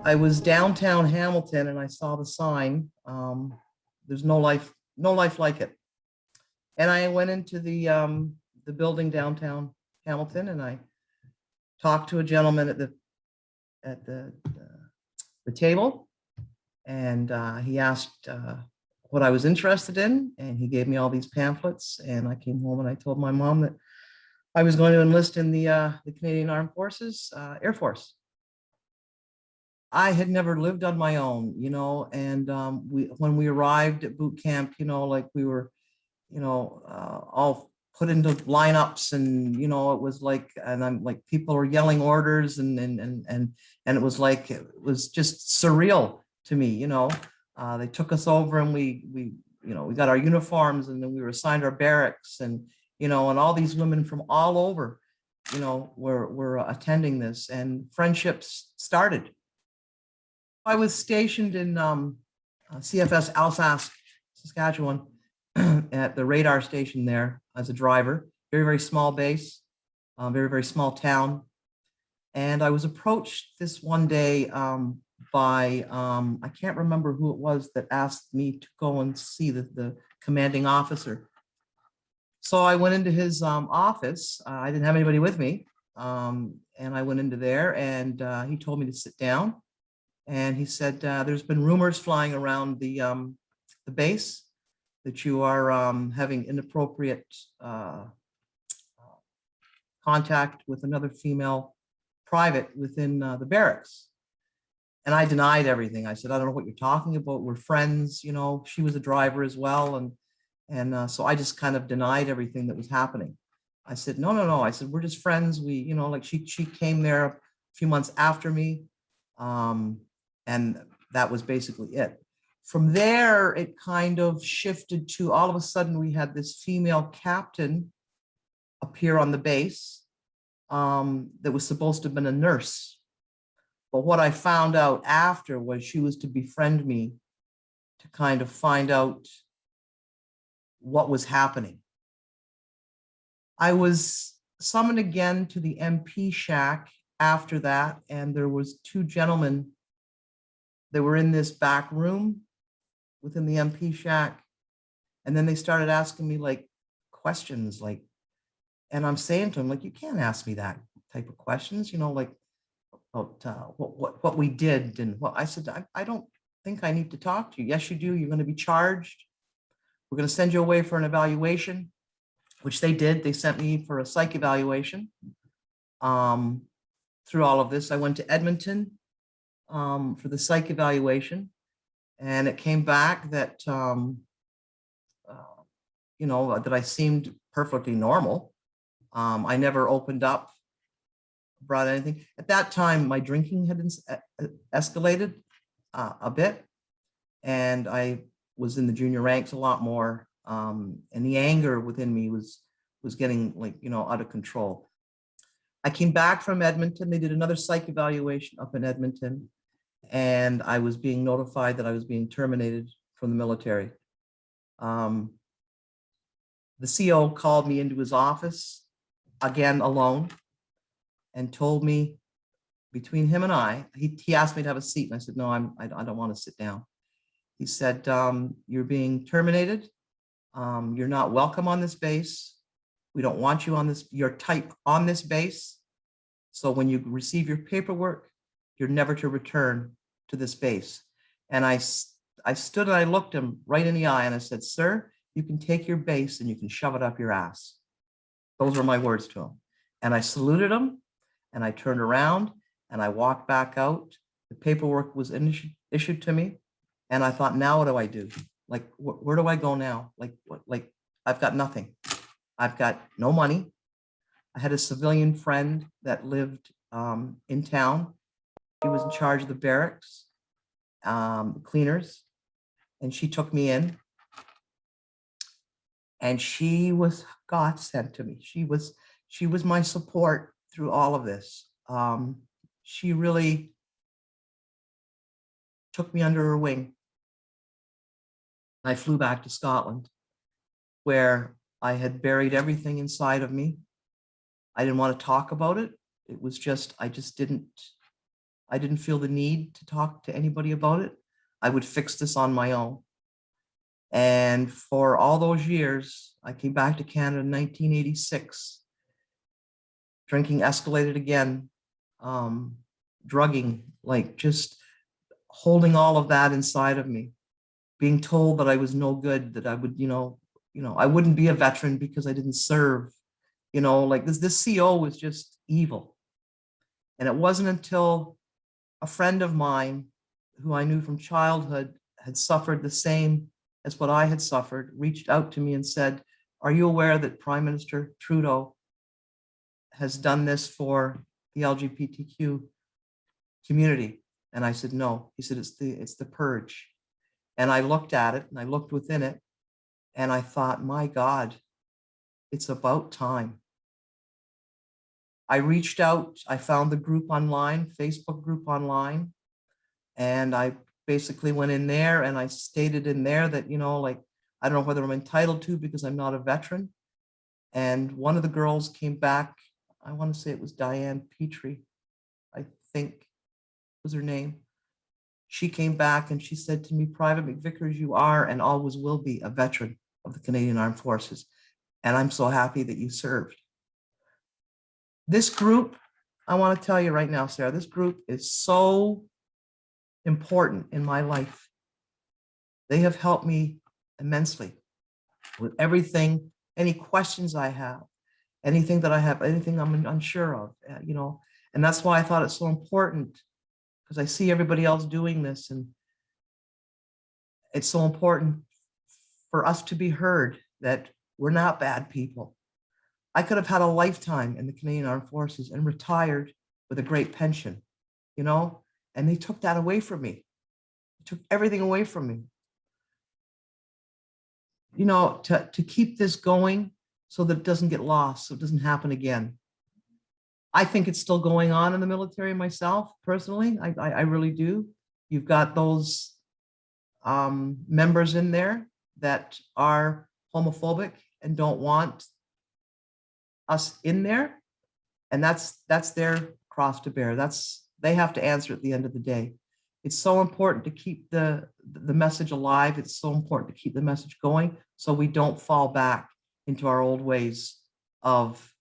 I was downtown Hamilton and I saw the sign. There's no life, no life like it. And I went into the building downtown Hamilton and I talked to a gentleman at the table, and he asked what I was interested in, and he gave me all these pamphlets. And I came home and I told my mom that I was going to enlist in the Canadian Armed Forces, Air Force. I had never lived on my own, and when we arrived at boot camp, like we were, all put into lineups, and it was like, and I'm like, people were yelling orders, and it was like, it was just surreal to me. They took us over, and we got our uniforms, and then we were assigned our barracks, and and all these women from all over, were attending this, and friendships started. I was stationed in CFS Alsace, Saskatchewan, at the radar station there as a driver. Very, very small base, very, very small town. And I was approached this one day by, I can't remember who it was that asked me to go and see the commanding officer. So I went into his office. I didn't have anybody with me. And I went into there, and he told me to sit down. And he said, there's been rumors flying around the base that you are having inappropriate contact with another female private within the barracks. And I denied everything. I said, I don't know what you're talking about. We're friends. She was a driver as well. And so I just kind of denied everything that was happening. I said, no. I said, we're just friends. We, like she came there a few months after me. And that was basically it. From there, it kind of shifted to, all of a sudden, we had this female captain appear on the base that was supposed to have been a nurse. But what I found out after was she was to befriend me to kind of find out what was happening. I was summoned again to the MP shack after that, and there was two gentlemen that were in this back room within the MP shack. And then they started asking me like questions, and I'm saying to them, like, you can't ask me that type of questions, like about what we did. And what I said, I don't think I need to talk to you. Yes, you do. You're going to be charged. We're going to send you away for an evaluation, which they did. They sent me for a psych evaluation. Through all of this, I went to Edmonton for the psych evaluation, and it came back that that I seemed perfectly normal. I never opened up, brought anything. At that time, my drinking had escalated a bit, and I was in the junior ranks a lot more, and the anger within me was getting out of control. I came back from Edmonton. They did another psych evaluation up in Edmonton, and I was being notified that I was being terminated from the military. The CO called me into his office, again alone, and told me, between him and I, he asked me to have a seat, and I said, no, I don't want to sit down. He said, you're being terminated. You're not welcome on this base. We don't want you on your type on this base. So when you receive your paperwork, you're never to return to this base. And I stood and I looked him right in the eye, and I said, sir, you can take your base and you can shove it up your ass. Those were my words to him. And I saluted him, and I turned around and I walked back out. The paperwork was issued to me. And I thought, now what do I do? Like, where do I go now? Like, I've got nothing. I've got no money. I had a civilian friend that lived in town. He was in charge of the barracks, the cleaners, and she took me in. And she was God sent to me. She was my support through all of this. She really took me under her wing. I flew back to Scotland, where I had buried everything inside of me. I didn't want to talk about it. It was just, I I didn't feel the need to talk to anybody about it. I would fix this on my own. And for all those years, I came back to Canada in 1986. Drinking escalated again, drugging, like just holding all of that inside of me, being told that I was no good, that I would, I wouldn't be a veteran because I didn't serve, like this CO was just evil. And it wasn't until a friend of mine who I knew from childhood had suffered the same as what I had suffered, reached out to me and said, "Are you aware that Prime Minister Trudeau has done this for the LGBTQ community?" And I said, "No." He said, it's the purge. And I looked at it and I looked within it and I thought, my God, it's about time. I reached out, I found the group online, Facebook group online, and I basically went in there and I stated in there that, I don't know whether I'm entitled to because I'm not a veteran. And one of the girls came back, I want to say it was Diane Petrie, I think was her name. She came back and she said to me, "Private McVicars, you are and always will be a veteran of the Canadian Armed Forces. And I'm so happy that you served." This group, I want to tell you right now, Sarah, this group is so important in my life. They have helped me immensely with everything, any questions I have, anything that I have, anything I'm unsure of, and that's why I thought it's so important, because I see everybody else doing this, and it's so important for us to be heard that we're not bad people. I could have had a lifetime in the Canadian Armed Forces and retired with a great pension, and they took that away from me. They took everything away from me. To keep this going so that it doesn't get lost, so it doesn't happen again. I think it's still going on in the military myself, personally. I really do. You've got those members in there that are homophobic and don't want us in there. And that's their cross to bear. They have to answer at the end of the day. It's so important to keep the message alive. It's so important to keep the message going so we don't fall back into our old ways of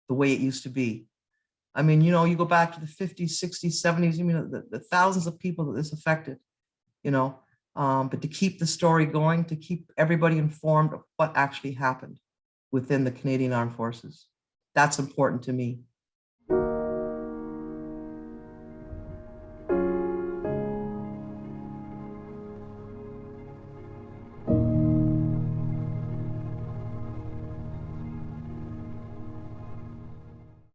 the way it used to be. I mean, you go back to the 50s, 60s, 70s, the thousands of people that this affected, but to keep the story going, to keep everybody informed of what actually happened within the Canadian Armed Forces. That's important to me.